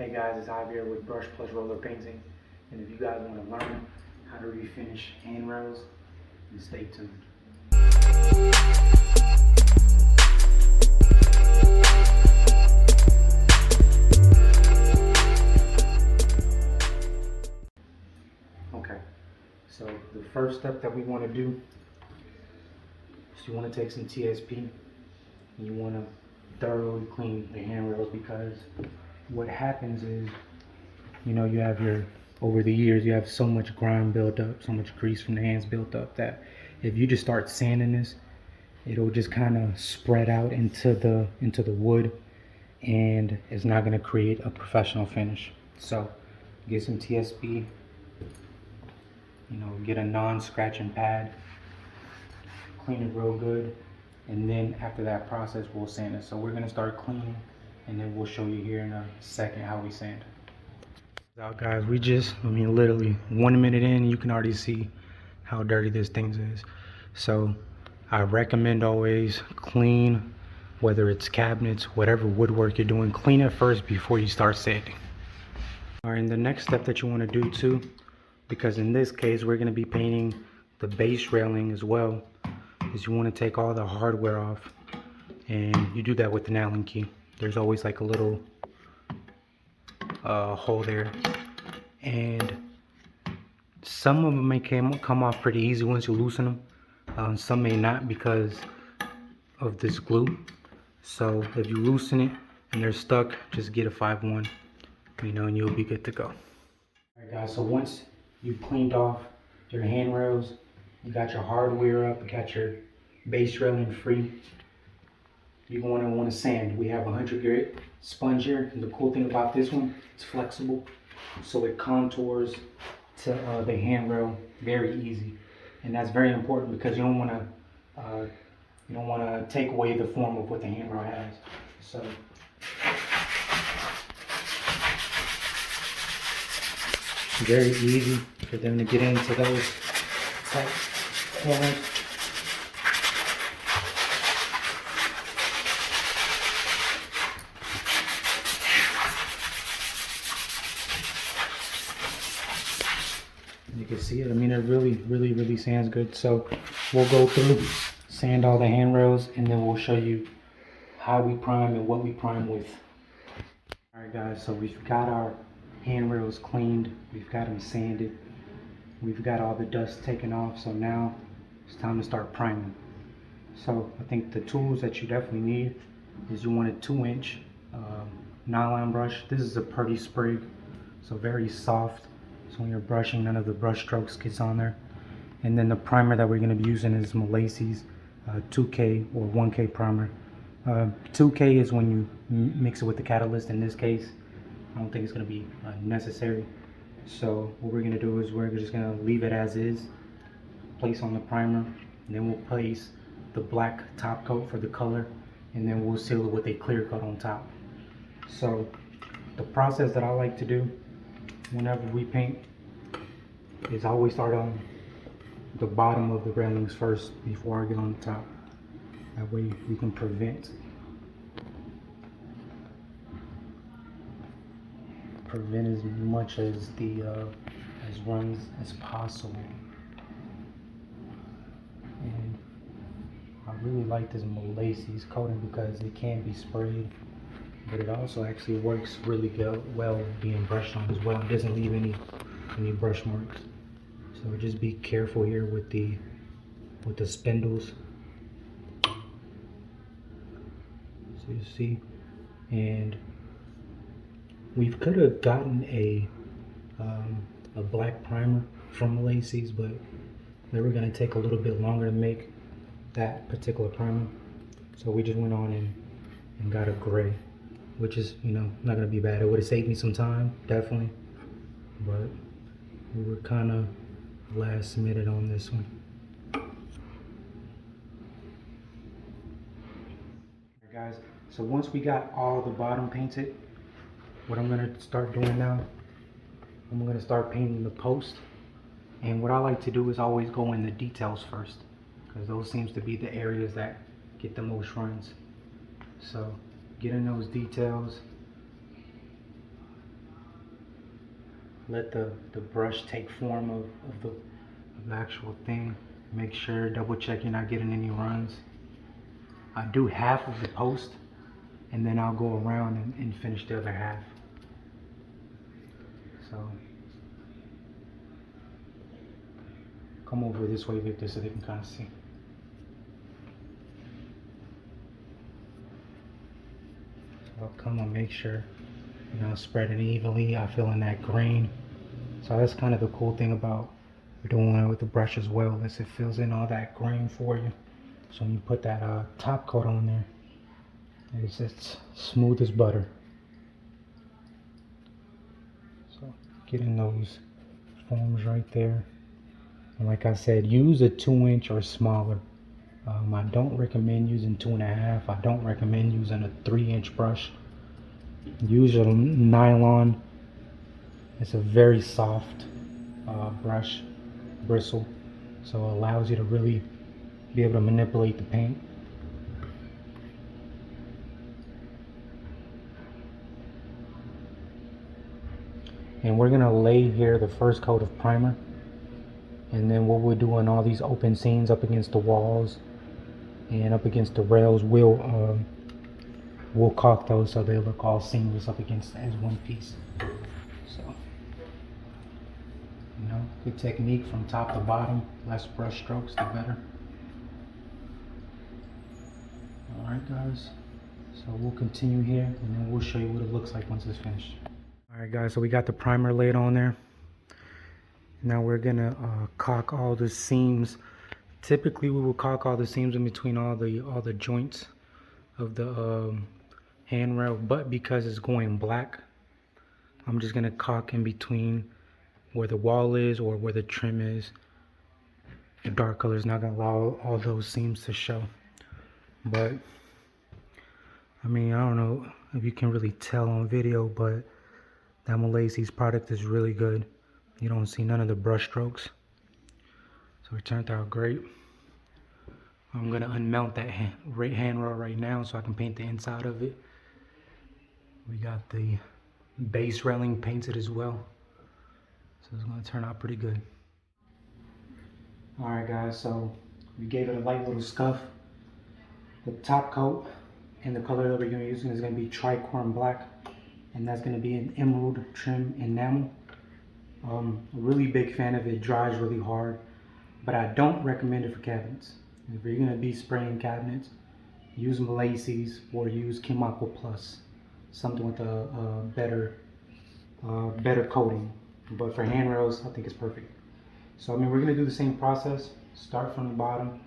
Hey guys, it's Javier with Brush Plus Roller Painting, and if you guys want to learn how to refinish handrails, then stay tuned. Okay, so the first step that we want to do is you want to take some TSP and you want to thoroughly clean the handrails, because what happens is, you know, you have over the years you have so much grime built up, so much grease from the hands built up, that if you just start sanding this, it'll just kind of spread out into the wood, and it's not going to create a professional finish. So get some TSP, you know, get a non-scratching pad, clean it real good, and then after that process we'll sand it. So we're going to start cleaning, and then we'll show you here in a second how we sand. Now guys, literally 1 minute in, you can already see how dirty this thing is. So I recommend always clean, whether it's cabinets, whatever woodwork you're doing, clean it first before you start sanding. All right, and the next step that you want to do too, because in this case we're going to be painting the base railing as well, is you want to take all the hardware off, and you do that with an Allen key. There's always like a little hole there, and some of them may come off pretty easy once you loosen them. Some may not because of this glue. So if you loosen it and they're stuck, just get a 5-1, you know, and you'll be good to go. All right guys, so once you've cleaned off your handrails, you got your hardware up, you got your base railing free, you're going to want to sand. We have a 100 grit sponge here, and the cool thing about this one, it's flexible, so it contours to the handrail very easy, and that's very important because you don't want to take away the form of what the handrail has. So very easy for them to get into those tight corners. You can see it. I mean, it really sands good. So we'll go through, sand all the handrails, and then we'll show you how we prime and what we prime with. All right guys, so we've got our handrails cleaned, we've got them sanded, we've got all the dust taken off, so now it's time to start priming. So I think the tools that you definitely need is, you want a 2-inch nylon brush. This is a Purdy sprig, so very soft, so when you're brushing, none of the brush strokes gets on there. And then the primer that we're going to be using is Milesi's 2K or 1K primer. 2K is when you mix it with the catalyst. In this case, I don't think it's going to be necessary. So what we're going to do is we're just going to leave it as is, place on the primer, and then we'll place the black top coat for the color, and then we'll seal it with a clear coat on top. So the process that I like to do whenever we paint is I always start on the bottom of the railings first before I get on the top. That way we can prevent as much as the as runs as possible. And I really like this Milesi's coating because it can be sprayed, but it also actually works really well being brushed on as well. It doesn't leave any brush marks. So just be careful here with the spindles. So you see, and we could have gotten a black primer from Milesi's, but they were going to take a little bit longer to make that particular primer. So we just went on and got a gray, which is, you know, not going to be bad. It would have saved me some time, definitely, but we were kind of last minute on this one. Alright guys, so once we got all the bottom painted, what I'm going to start doing now, I'm going to start painting the post. And what I like to do is always go in the details first, because those seems to be the areas that get the most runs. So get in those details, let the brush take form of the actual thing. Make sure, double check you're not getting any runs. I do half of the post and then I'll go around and finish the other half. So come over this way, Victor, so they can kind of see. So I'll come and make sure, you know, spread it evenly. I fill in that green. So that's kind of the cool thing about doing it with the brush as well, is it fills in all that green for you. So when you put that top coat on there, it's smooth as butter. So getting those forms right there. And like I said, use a 2-inch or smaller. I don't recommend using 2.5. I don't recommend using a 3-inch brush. Use a nylon. It's a very soft brush, bristle, so it allows you to really be able to manipulate the paint. And we're gonna lay here the first coat of primer, and then what we'll do on all these open seams up against the walls and up against the rails, we'll caulk those so they look all seamless up against as one piece. So, you know, good technique from top to bottom. Less brush strokes, the better. All right, guys. So we'll continue here, and then we'll show you what it looks like once it's finished. All right, guys. So we got the primer laid on there. Now we're gonna caulk all the seams. Typically, we will caulk all the seams in between all the joints of the handrail, but because it's going black, I'm just gonna caulk in between where the wall is or where the trim is. The dark color is not gonna allow all those seams to show. But I mean, I don't know if you can really tell on video, but that Milesi's product is really good. You don't see none of the brush strokes. So it turned out great. I'm gonna unmount that handrail right now so I can paint the inside of it. We got the base railing painted as well. So it's gonna turn out pretty good. All right, guys, so we gave it a light little scuff. The top coat and the color that we're gonna be using is gonna be tricorn black, and that's gonna be an emerald trim enamel. A really big fan of it. Dries really hard, but I don't recommend it for cabinets. If you're gonna be spraying cabinets, use Milesi's or use Kim Aqua Plus, something with a better coating. But for handrails, I think it's perfect. So I mean, we're gonna do the same process. Start from the bottom,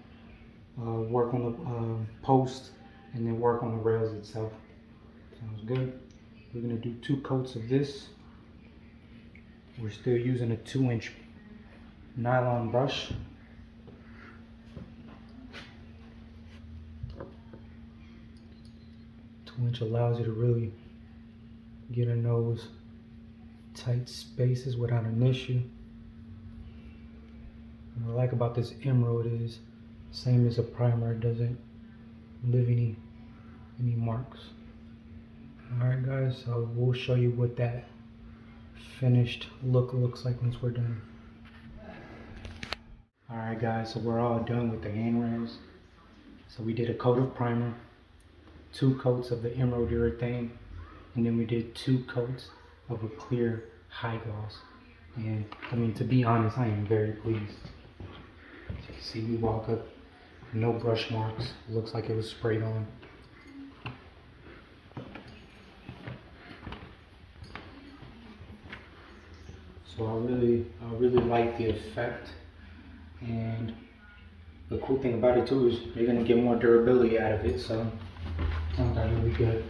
work on the post, and then work on the rails itself. Sounds good. We're gonna do 2 coats of this. We're still using a 2-inch nylon brush. Which allows you to really get in those tight spaces without an issue. And what I like about this emerald is, same as a primer, it doesn't leave any marks. Alright guys, so we'll show you what that finished look looks like once we're done. Alright guys, so we're all done with the handrails. So we did a coat of primer, 2 coats of the emerald urethane, and then we did 2 coats of a clear high gloss. And I mean, to be honest, I am very pleased. As you can see, we walk up, no brush marks, looks like it was sprayed on. So I really like the effect, and the cool thing about it too is you're gonna get more durability out of it. So sounds like really good.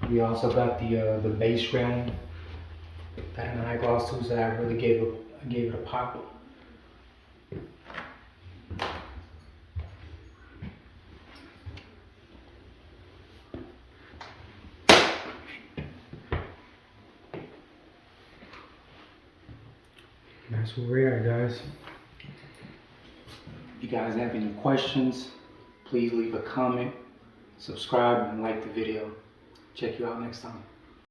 We also got the base railing, that in high gloss too, so that really gave it a pop. That's where we're at, guys. If you guys have any questions, please leave a comment, subscribe, and like the video. Check you out next time.